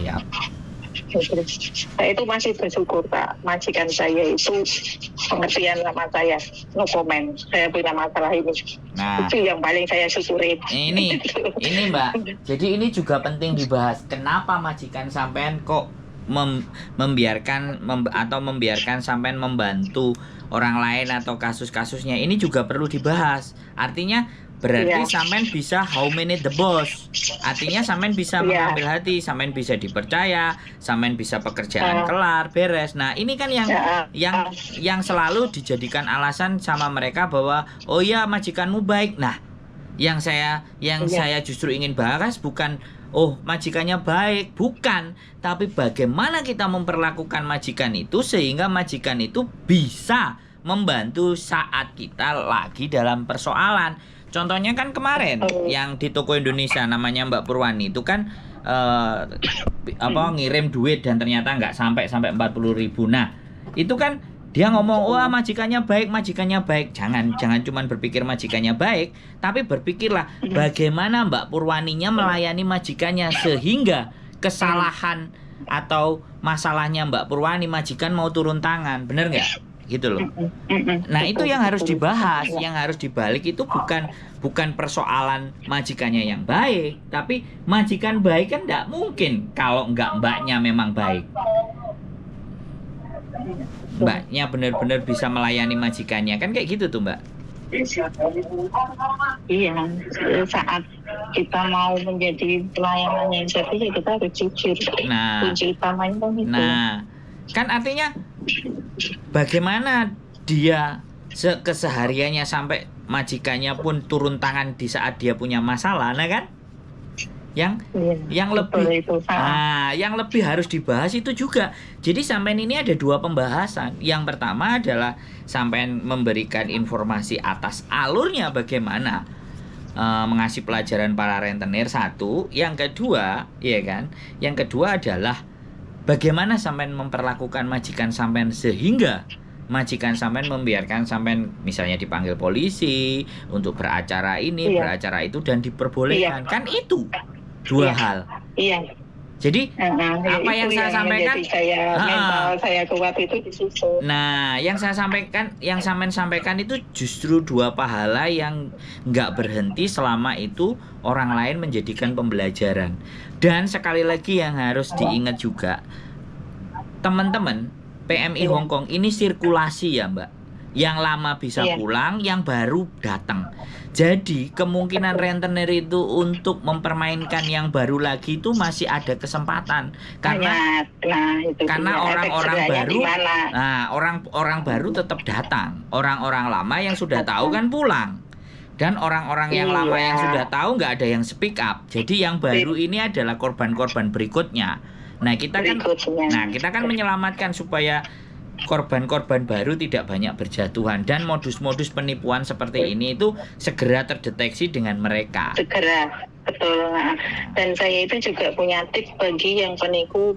Siap. Saya itu masih bersyukur Pak, majikan saya itu pengertian sama saya, no comment, saya punya masalah ini. Nah, itu yang paling saya syukurin. Ini Mbak, jadi ini juga penting dibahas. Kenapa majikan sampean kok membiarkan sampean membantu orang lain atau kasus-kasusnya? Ini juga perlu dibahas. Artinya berarti sampean bisa how many the boss. Artinya sampean bisa mengambil hati, sampean bisa dipercaya, sampean bisa pekerjaan kelar, beres. Nah, ini kan yang selalu dijadikan alasan sama mereka bahwa oh ya majikanmu baik. Nah, yang saya justru ingin bahas bukan oh majikannya baik, bukan, tapi bagaimana kita memperlakukan majikan itu sehingga majikan itu bisa membantu saat kita lagi dalam persoalan. Contohnya kan kemarin yang di Toko Indonesia namanya Mbak Purwani itu kan ngirim duit dan ternyata nggak sampai 40.000. Nah, itu kan dia ngomong, wah majikannya baik. Jangan cuman berpikir majikannya baik, tapi berpikirlah bagaimana Mbak Purwaninya melayani majikannya sehingga kesalahan atau masalahnya Mbak Purwani majikan mau turun tangan, bener nggak? Gitu loh. Nah, itu yang harus dibahas, yang harus dibalik itu bukan persoalan majikannya yang baik, tapi majikan baik kan nggak mungkin kalau nggak mbaknya memang baik. Mbaknya benar-benar bisa melayani majikannya, kan kayak gitu tuh Mbak. Iya, saat kita mau menjadi pelayanan yang jadi kita harus jujur. Kunci utamanya kan itu. Nah, kan artinya bagaimana dia kesehariannya sampai majikannya pun turun tangan di saat dia punya masalah, nah kan? Yang lebih harus dibahas itu juga. Jadi sampean ini ada dua pembahasan. Yang pertama adalah sampean memberikan informasi atas alurnya bagaimana mengasih pelajaran para rentenir satu. Yang kedua, ya kan? Yang kedua adalah bagaimana sampean memperlakukan majikan sampean sehingga majikan sampean membiarkan sampean misalnya dipanggil polisi untuk beracara ini, beracara itu dan diperbolehkan. Kan itu dua hal. Iya. Jadi apa yang saya sampaikan mental saya kuat itu di situ. Nah, yang saya sampaikan, yang sampean sampaikan itu justru dua pahala yang nggak berhenti selama itu orang lain menjadikan pembelajaran. Dan sekali lagi yang harus diingat juga, teman-teman, PMI Hong Kong ini sirkulasi ya Mbak. Yang lama bisa pulang, yang baru datang. Jadi kemungkinan rentenir itu untuk mempermainkan yang baru lagi itu masih ada kesempatan karena orang baru tetap datang, orang-orang lama yang sudah tahu kan pulang, dan orang-orang yang lama yang sudah tahu nggak ada yang speak up. Jadi yang baru ini adalah korban-korban berikutnya. Nah kita kan menyelamatkan supaya korban-korban baru tidak banyak berjatuhan dan modus-modus penipuan seperti ini itu segera terdeteksi dengan mereka. Segera, betul. Dan saya itu juga punya tips bagi yang penipu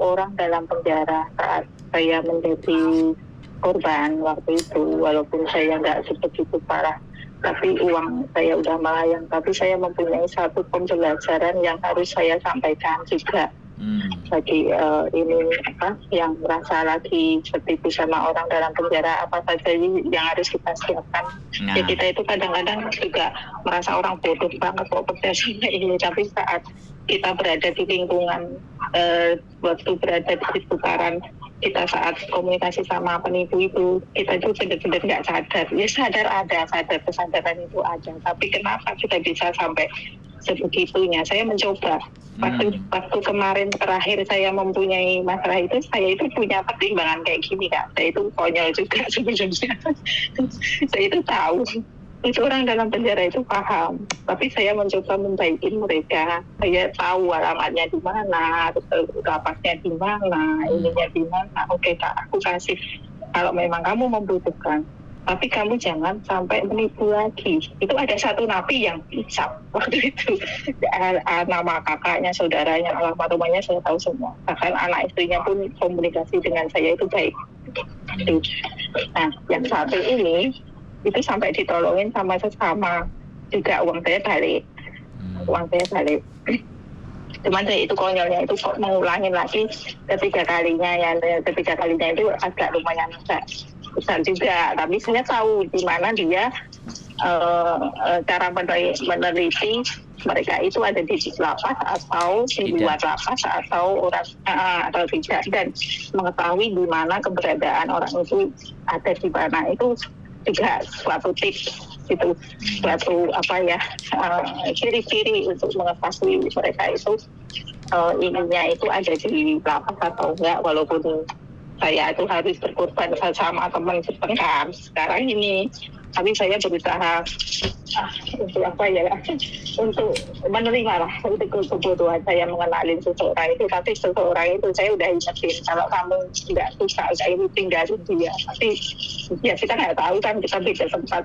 orang dalam penjara saat saya menjadi korban waktu itu. Walaupun saya nggak sebegitu parah, tapi uang saya udah melayang. Tapi saya mempunyai satu pembelajaran yang harus saya sampaikan juga. Bagi yang merasa lagi tertipu sama orang dalam penjara, apa saja yang harus kita siapkan. Ya kita itu kadang-kadang juga merasa orang bodoh banget kok percaya sama ini, tapi saat kita berada di lingkungan waktu berada di seputaran kita saat komunikasi sama penipu itu, kita itu benar-benar nggak sadar. Ya sadar kesadaran itu ada, tapi kenapa kita bisa sampai sebegitunya? Saya mencoba. Waktu kemarin terakhir saya mempunyai masalah itu, saya itu punya pertimbangan kayak gini Kak. Saya itu konyol juga sebenarnya. Saya itu tahu itu orang dalam penjara itu paham, tapi saya mencoba membaikin mereka. Saya tahu alamatnya di mana, rapatnya di mana, ininya di mana. Oke Kak, aku kasih kalau memang kamu membutuhkan. Tapi kamu jangan sampai menipu lagi. Itu ada satu napi yang hisap waktu itu. Nama kakaknya, saudaranya, alamat rumahnya saya tahu semua. Bahkan anak istrinya pun komunikasi dengan saya itu baik. Nah, yang satu ini itu sampai ditolongin sama sesama. Juga uang saya balik. Cuman saya itu konyolnya itu kok mengulangin lagi ketiga kalinya itu agak lumayan agak besar juga. Tapi saya tahu di mana dia cara meneliti mereka itu ada di lapas atau di luar lapas atau orang atau tidak, dan mengetahui di mana keberadaan orang itu ada di mana itu juga suatu tips itu, suatu ciri-ciri untuk mengetahui mereka itu ininya itu ada di lapas atau enggak, walaupun saya itu harus berkorban sama teman setengah sekarang ini, tapi saya berusaha untuk menerima lah untuk kebutuhan saya mengenalin seseorang itu. Tapi seseorang itu saya udah ingetin, kalau kamu tidak suka kayak ini tinggalin dia, tapi ya kita nggak tahu kan, kita beda tempat